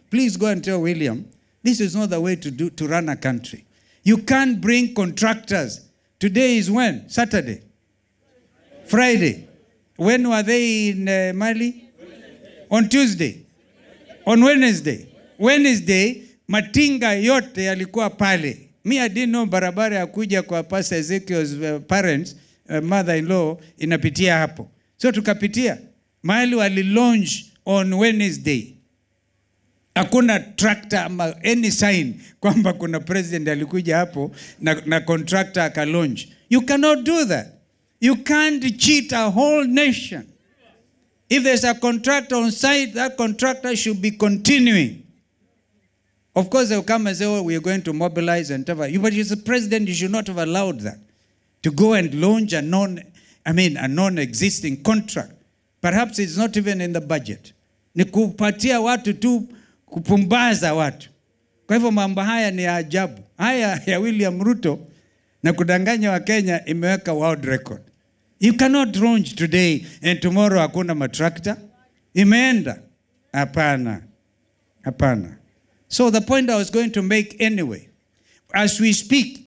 Please go and tell William, this is not the way to run a country. You can't bring contractors. Today is when? Saturday? Friday. When were they in Mali? On Tuesday. On Wednesday. Wednesday, matinga yote yalikuwa pale. Me, I didn't know barabara ya kuja kwa Pastor Ezekiel's parents, mother-in-law, inapitia hapo. So tukapitia. Mali wali launch on Wednesday. Hakuna tractor ama any sign kwamba kuna president alikuja hapo na contractor aka launch. You cannot do that. You can't cheat a whole nation. If there's a contractor on site, that contractor should be continuing. Of course, they'll come and say, oh, we are going to mobilize and whatever. But as a president, you should not have allowed that. To go and launch a non-existing contract. Perhaps it's not even in the budget. Ni kupatia watu tu, kupumbaza watu. Kwa hivyo mambo haya ni ajabu. Haya ya William Ruto na kudanganya wa Kenya imeweka world record. You cannot launch today and tomorrow hakuna matrakta. Imeenda. Hapana. Hapana. So the point I was going to make anyway, as we speak,